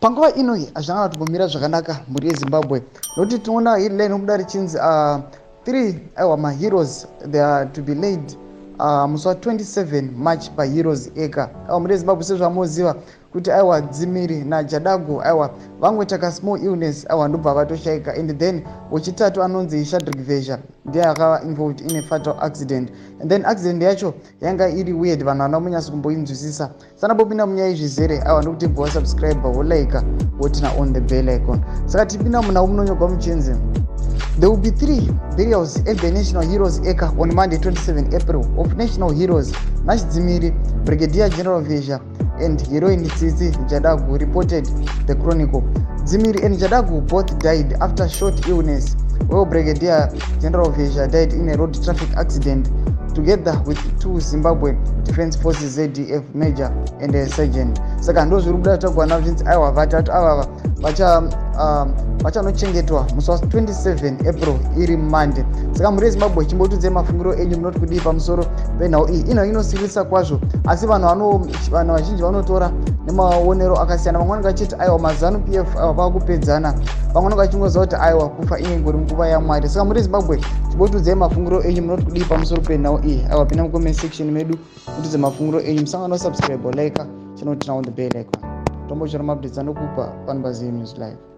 Panguva ino hazvanga kutombomira zvakanaka mhuri yeZimbabwe nokuti tinoona headline nokuda richinzi 3 maheroes they are to be laid musi wa27 March paheroes eka. Mhuri yeZimbabwe sezvamunoziva kuti dzimiri naJadago vangoita small illness ndobva vatoshaika, and then wechitatu anonzi Sadc ndiye akava involved in a fatal accident, and then accident yacho yanga iri weird, vanhu havana kunyasa kumboinzwisisa. Sanambopinda munyaya izvizere ndokuti bva subscribe wolaika wotina on the bell icon. Saka tipinda muna munonyogwa muchenzi. There will be 3 burials at the National Heroes Eka on Monday 27 April of National Heroes Nachidzimiri, Brigadier General Vesha and heroine Tsitsi Jadagu, reported the Chronicle. Dzimiri and Jadagu both died after short illness, while Brigadier General Vesha died in a road traffic accident together with 2 Zimbabwe Defense Forces ZDF Major and a Sergeant. Saka ndo zviri kuda tagwana zvinzi vatatu ava vachanochengetwa musi wa27 April iri Monday. Saka mhuri yeZimbabwe chimbotudze mafungiro enyu munoti kudii pamusoro penhau iyi. Inhau inosivisa kwazvo, asi vanhu vazhinji vanotora nemaonero akasiyana. Vamwe vanenge vachiti maZanu PF vaakupedzana, vamwe vanenge vachingoziva kuti kufa ingori munguva yaMwari. Saka mhuri yeZimbabwe chimbotudze mafungiro enyu munoti kudii pamusoro penhau iyi. Pinda mucomment section medu mutudze mafungiro enyu, musangano subscribe like chinotina on the bell icon. Tombo chero mabudzi anokupa PANECHAMISA News Live.